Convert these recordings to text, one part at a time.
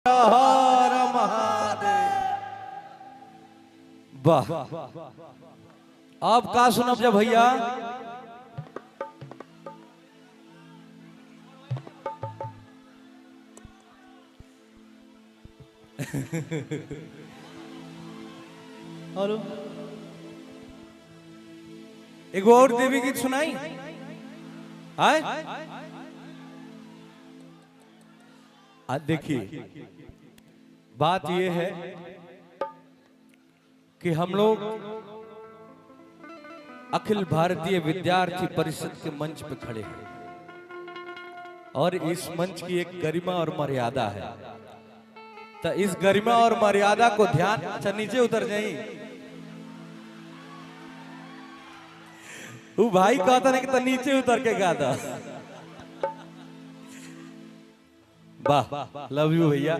हर महादेव। वाह, आप का सुनब जा भैया। और एगो और देवी गीत सुनाई आए। आज देखिए बात यह है कि हम लोग अखिल भारतीय विद्यार्थी परिषद के मंच पे खड़े हैं और इस मंच की एक गरिमा और मर्यादा है। तो इस गरिमा और मर्यादा को ध्यान, अच्छा नीचे उतर जाइए। वो भाई कहता नहीं कि तो नीचे उतर के गा था। वाह, लव यू भैया,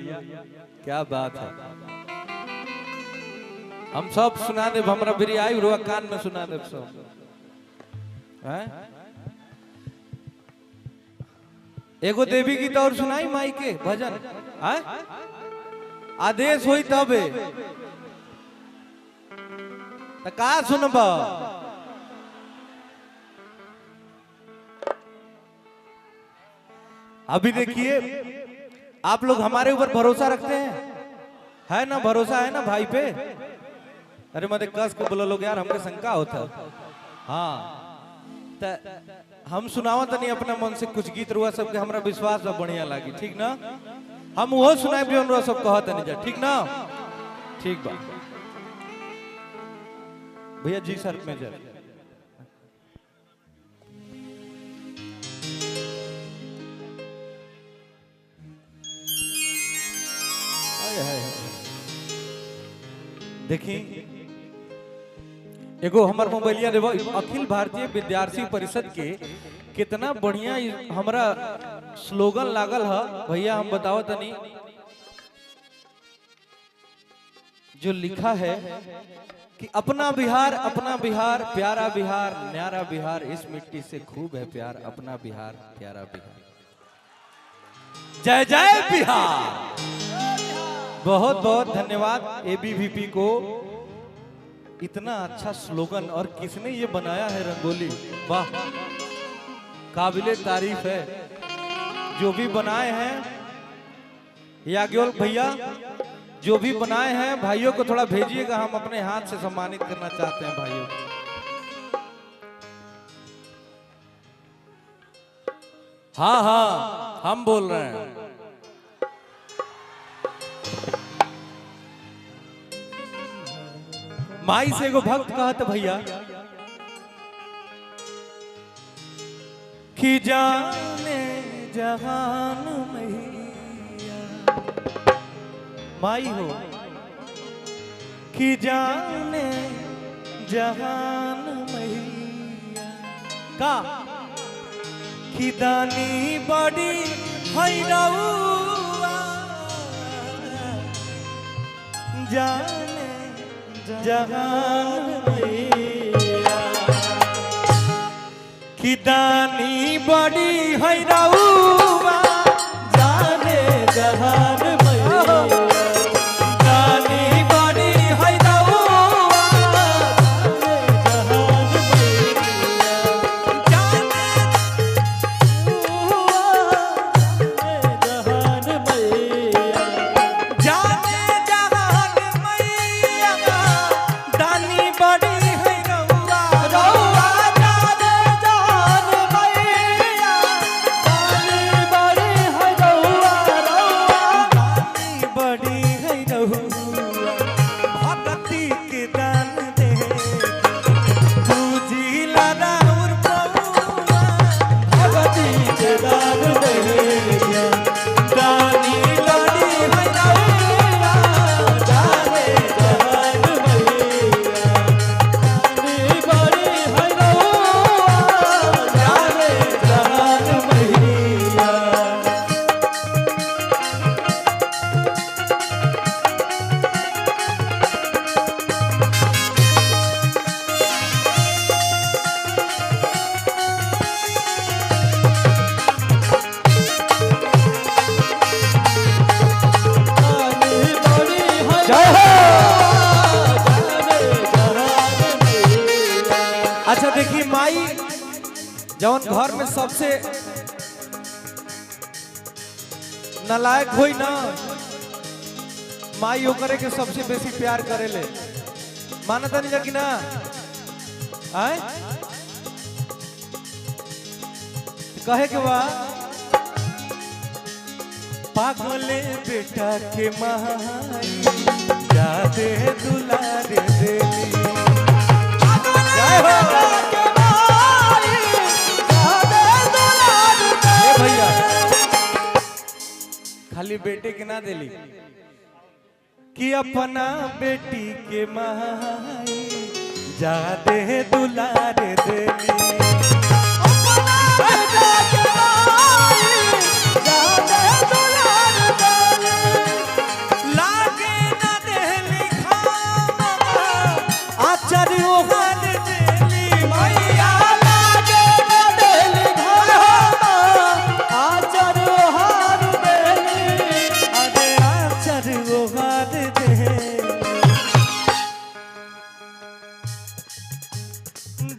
क्या बात है। हम सब सुना दे, हमरा भी आई रुआ कान में सुना दे सब है? एगो देवी गीत और सुनाई माई के भजन है? आदेश होई तबे त का सुनबा। अभी देखिए आप लोग हमारे ऊपर भरोसा रखते हैं, है ना? भरोसा है ना भाई पे? अरे मत कस के बोलो लोग यार, हमके शंका होता। हाँ हम सुनावा तो नहीं अपना मन से कुछ गीत रुआ सबके, हमरा विश्वास बा बढ़िया लागी, ठीक ना? हम वो सुनाए भी रुआ सब कहत नहीं जा, ठीक ना? ठीक बा भैया जी सर में जा। देखी एगो हमार मोबाइलिया देव अखिल भारतीय विद्यार्थी परिषद के कितना बढ़िया हमरा स्लोगन लागल है भैया। हम बताओ तनी जो लिखा है कि अपना बिहार प्यारा बिहार न्यारा बिहार, इस मिट्टी से खूब है प्यार, अपना बिहार प्यारा बिहार, जय जय बिहार। बहुत बहुत धन्यवाद एबीवीपी को, इतना अच्छा स्लोगन। और किसने ये बनाया है रंगोली, वाह, काबिले तारीफ है। जो भी बनाए हैं याज्ञवल्क भैया, जो भी बनाए हैं भाइयों को थोड़ा भेजिएगा, हम अपने हाथ से सम्मानित करना चाहते हैं भाइयों। हाँ हाँ हम बोल रहे हैं। माई से एगो भक्त कहत भैया कि जाने जहान मैया, माई हो कि जाने जहान मैया का कि दानी बड़ी हैरौआ, जाने जहान मैया कि दानी बड़ी हैरौआ, जाने जहान मैया, दानी बड़ी हैरौआ, जाने जहान मैया, जाने जहान मैया, दानी बड़ी हैरौआ, रौआ जाने जहान मैया, जवन घर में सबसे नालायक होई ना माई ओकरे के सबसे बेसी प्यार करेले। मानता नहीं कि ना आए कहे के बा पागले बेटा के माई यादे दुलारे देली भैया खाली बेटे के ना देली कि अपना बेटी के माई यादे दुलारे देली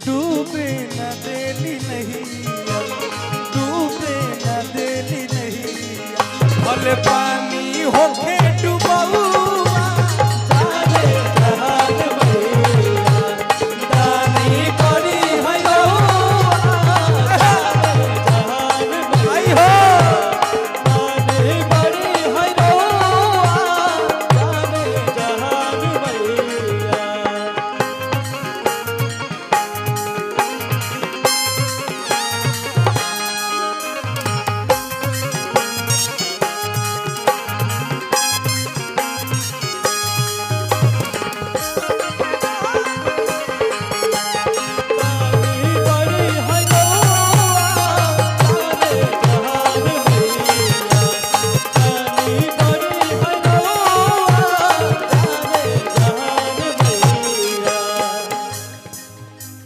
डूबे न देली नहीं, डूबे न देली नहीं, भले पानी होके डूबौआ जाने जहान भैया दानी करी है रहुआ जाने जहान भाई हो दानी करी है रहुआ जाने जहान भैया।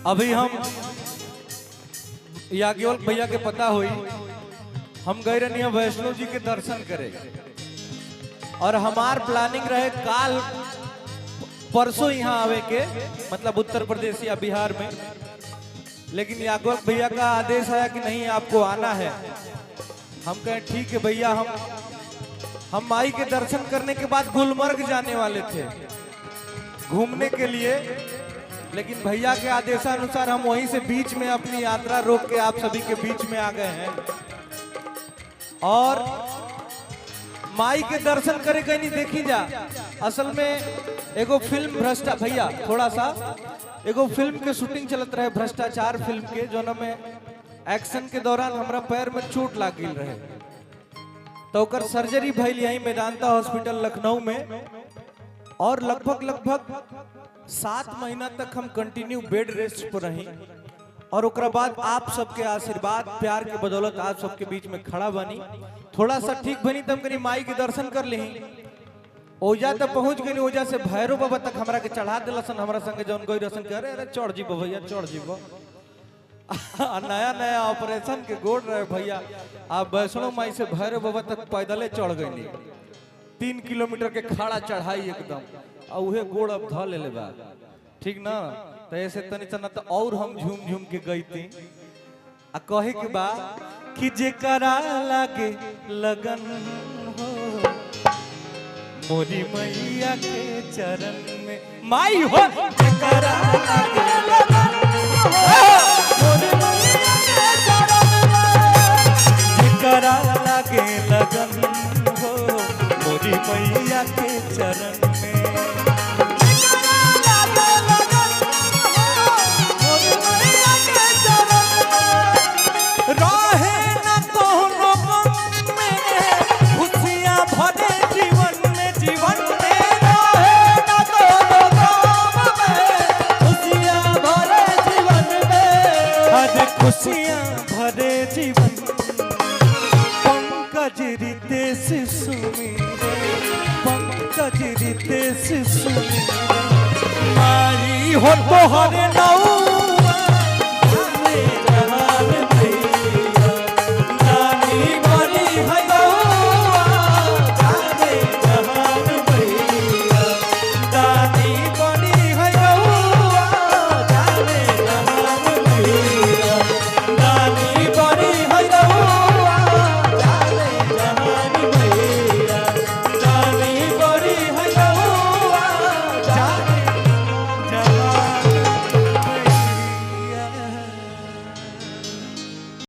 अभी हम याज्ञवल्क भैया के पता हुई हम गए रही वैष्णो जी के दर्शन करे और हमार प्लानिंग रहे काल परसों यहाँ आवे के मतलब उत्तर प्रदेश या बिहार में, लेकिन याज्ञवल्क भैया का आदेश आया कि नहीं आपको आना है। हम कहें ठीक है भैया, हम माई के दर्शन करने के बाद गुलमर्ग जाने वाले थे घूमने के लिए, लेकिन भैया के आदेशानुसार हम वहीं से बीच में अपनी यात्रा रोक के आप सभी के बीच में आ गए हैं और माई के दर्शन करे कहीं नहीं। देखी जा असल में एगो फिल्म भ्रष्टा भैया थोड़ा सा एगो फिल्म के शूटिंग चलत रहे भ्रष्टाचार फिल्म के, जो में एक्शन के दौरान हमरा पैर में चोट लाग गई रहे तो ओकर सर्जरी भइल यहीं मेदांता हॉस्पिटल लखनऊ में और लगभग 7 महीना तक हम कंटिन्यू बेड रेस्ट पर रही और ओकरा बाद आप सबके आशीर्वाद प्यार के बदौलत आप सबके बीच में खड़ा बनी, थोड़ा सा ठीक बनी तब कहीं माई के दर्शन कर ली। ओजा तक पहुंच गई, ओजा से भैरव बाबा तक हमरा के चढ़ा दिलसन, हमरा संगे जौन कोई दर्शन करे अरे चढ़ जीबो भैया चढ़ जीबो नया ऑपरेशन के गोड़ रहे भैया। आप वैष्णो माई से भैरव बाबा तक पैदले चढ़ गई, 3 किलोमीटर के खाड़ा चढ़ाई एकदम, और उहे गोड़ अब ध ले बा ठीक ना। तो ऐसे तनी तना तो और हम झूम झूम के गई थी आ कहे के बा कि जेकरा लागे लगन हो मोरी मैया के चरण में, माई हो जेकरा लागे लगन हो मोरी मैया के चरण में, जेकरा लागे लगन हो मोरी मैया के चरण में, खुशियां भरे जीवन पंकज रितेश सुमिरे, पंकज रितेश सुमिरे, माई हो तोहरे नाउ